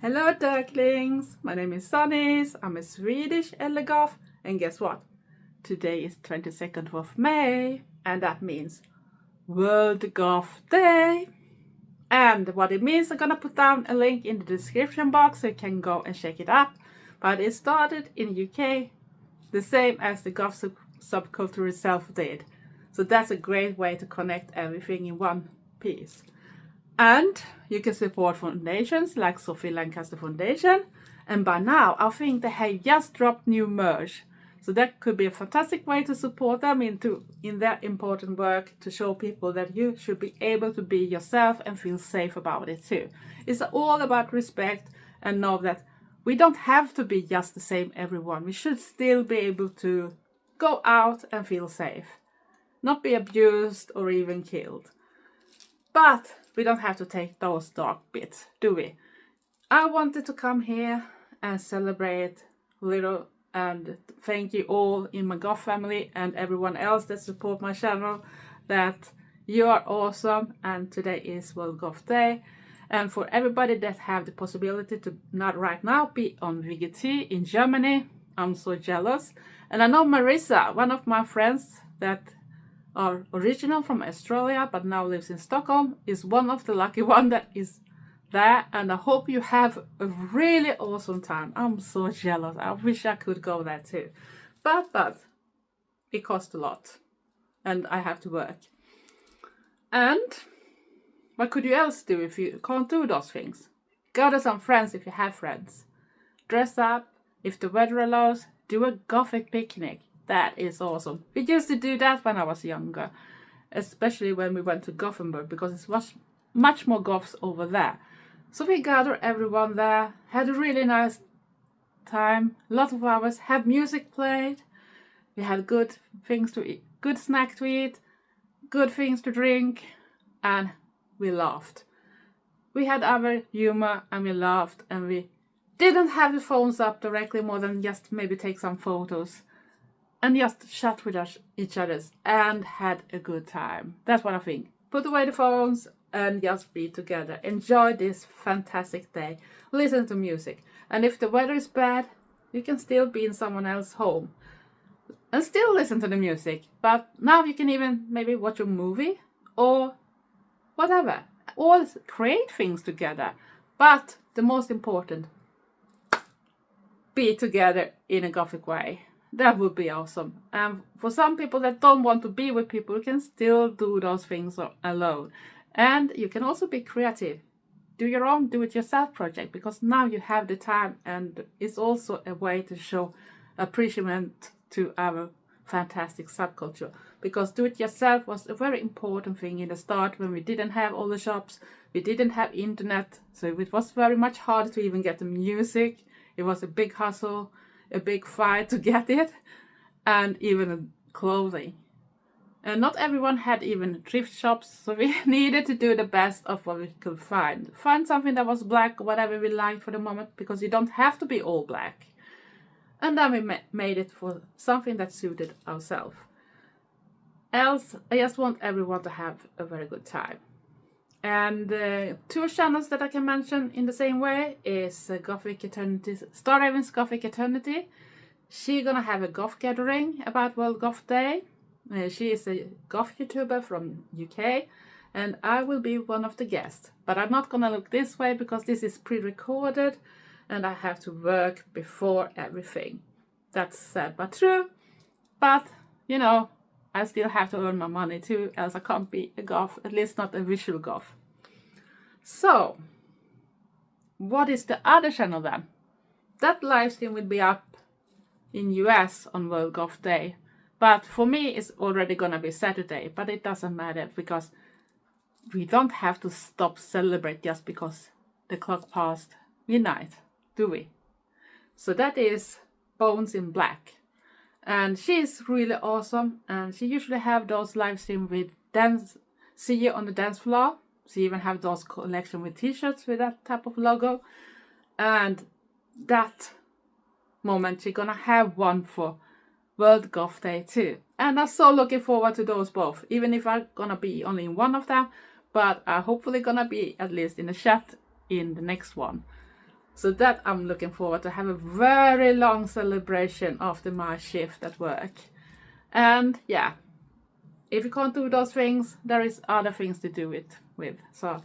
Hello Darklings, my name is Sanniz, I'm a Swedish Goth, and guess what? Today is 22nd of May, and that means World Goth Day. And what it means, I'm gonna put down a link in the description box so you can go and check it out. But it started in UK, the same as the Goth subculture itself did. So that's a great way to connect everything in one piece. And you can support foundations like Sophie Lancaster Foundation. And by now, I think they have just dropped new merch. So that could be a fantastic way to support them in their important work to show people that you should be able to be yourself and feel safe about it too. It's all about respect and know that we don't have to be just the same everyone. We should still be able to go out and feel safe. Not be abused or even killed. But we don't have to take those dark bits, do we? I wanted to come here and celebrate a little and thank you all in my Goth family and everyone else that support my channel that you are awesome, and today is World Goth Day. And for everybody that have the possibility to not right now be on VGT in Germany, I'm so jealous. And I know Marissa, one of my friends that are original from Australia but now lives in Stockholm, is one of the lucky one that is there, and I hope you have a really awesome time. I'm so jealous. I wish I could go there too, but it costs a lot and I have to work. And what could you else do if you can't do those things? Gather some friends if you have friends. Dress up if the weather allows. Do a Gothic picnic. That is awesome. We used to do that when I was younger, especially when we went to Gothenburg, because it was much more Goths over there. So we gathered everyone there, had a really nice time, a lot of hours, had music played, we had good things to eat, good snack to eat, good things to drink, and we laughed. We had our humor and we laughed, and we didn't have the phones up directly more than just maybe take some photos. And just chat with each other and had a good time. That's what I think. Put away the phones and just be together. Enjoy this fantastic day. Listen to music. And if the weather is bad, you can still be in someone else's home and still listen to the music. But now you can even maybe watch a movie or whatever. Or create things together. But the most important, be together in a Gothic way. That would be awesome. And for some people that don't want to be with people, you can still do those things alone. And you can also be creative. Do your own do-it-yourself project, because now you have the time, and it's also a way to show appreciation to our fantastic subculture. Because do-it-yourself was a very important thing in the start when we didn't have all the shops, we didn't have internet, so it was very much hard to even get the music. It was a big hustle, a big fight to get it, and even clothing. And not everyone had even thrift shops, so we needed to do the best of what we could find. Find something that was black, whatever we liked for the moment, because you don't have to be all black. And then we made it for something that suited ourselves. Else, I just want everyone to have a very good time. And two channels that I can mention in the same way is Gothic Eternity, Starhaven's Gothic Eternity. She's gonna have a Goth gathering about World Goth Day. She is a Gothyoutuber from UK, and I will be one of the guests. But I'm not gonna look this way because this is pre-recorded and I have to work before everything. That's sad but true. But, you know, I still have to earn my money too, else I can't be a Goth, at least not a visual Goth. So, what is the other channel then? That livestream will be up in US on World Goth Day. But for me, it's already gonna be Saturday, but it doesn't matter because we don't have to stop celebrate just because the clock passed midnight, do we? So that is Bones in Black. And she's really awesome, and she usually have those live stream with dance, see you on the dance floor. She even have those collection with t-shirts with that type of logo. And that moment she's gonna have one for World Goth Day too. And I'm so looking forward to those both, even if I'm gonna be only in one of them, but I'm hopefully gonna be at least in the chat in the next one. So that I'm looking forward to have a very long celebration after my shift at work. And yeah, if you can't do those things, there is other things to do it with. So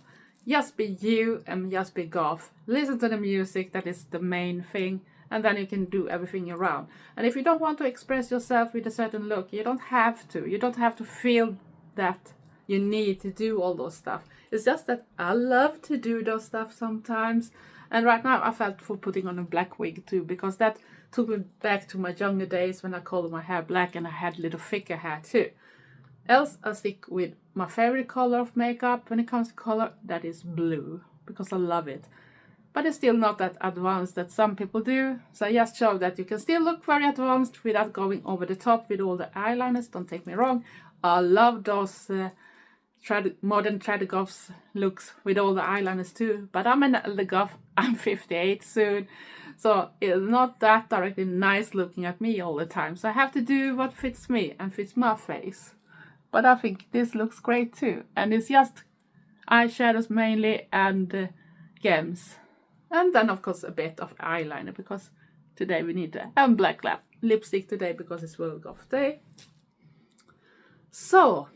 just be you and just be goth. Listen to the music, that is the main thing. And then you can do everything around. And if you don't want to express yourself with a certain look, you don't have to. You don't have to feel that you need to do all those stuff. It's just that I love to do those stuff sometimes. And right now I felt for putting on a black wig too, because that took me back to my younger days when I colored my hair black and I had a little thicker hair too. Else I stick with my favorite color of makeup when it comes to color, that is blue, because I love it. But it's still not that advanced that some people do. So I just show that you can still look very advanced without going over the top with all the eyeliners. Don't take me wrong. I love those modern trad goths looks with all the eyeliners too. But I'm an elder goth. I'm 58 soon. So it's not that directly nice looking at me all the time. So I have to do what fits me and fits my face. But I think this looks great too. And it's just eyeshadows mainly and gems. And then of course a bit of eyeliner, because today we need to have black lipstick today because it's World Goth Day. So.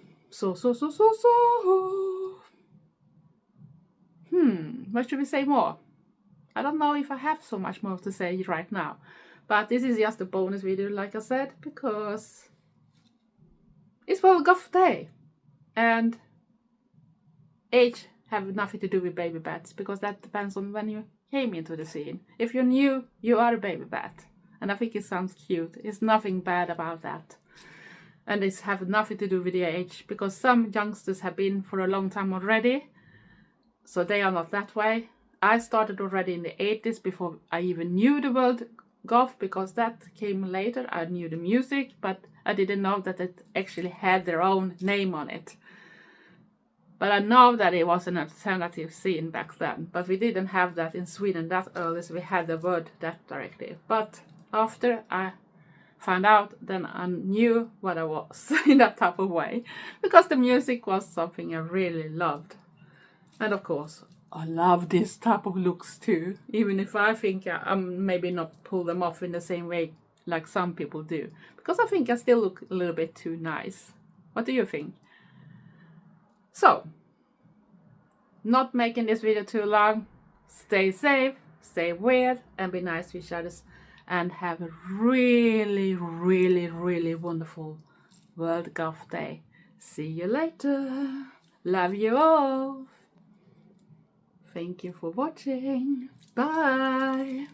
What should we say more? I don't know if I have so much more to say right now. But this is just a bonus video, like I said, because it's World Goth Day. And age have nothing to do with baby bats, because that depends on when you came into the scene. If you're new, you are a baby bat. And I think it sounds cute. It's nothing bad about that. And it's have nothing to do with the age, because some youngsters have been for a long time already. So they are not that way. I started already in the 80s before I even knew the word goth, because that came later. I knew the music, but I didn't know that it actually had their own name on it. But I know that it was an alternative scene back then. But we didn't have that in Sweden that early, so we had the word that directly. But after I found out, then I knew what I was in that type of way. Because the music was something I really loved. And of course, I love this type of looks too. Even if I think I'm maybe not pull them off in the same way like some people do. Because I think I still look a little bit too nice. What do you think? So, not making this video too long. Stay safe, stay weird, and be nice to each other. And have a really, really, really wonderful World Goth Day. See you later. Love you all. Thank you for watching. Bye.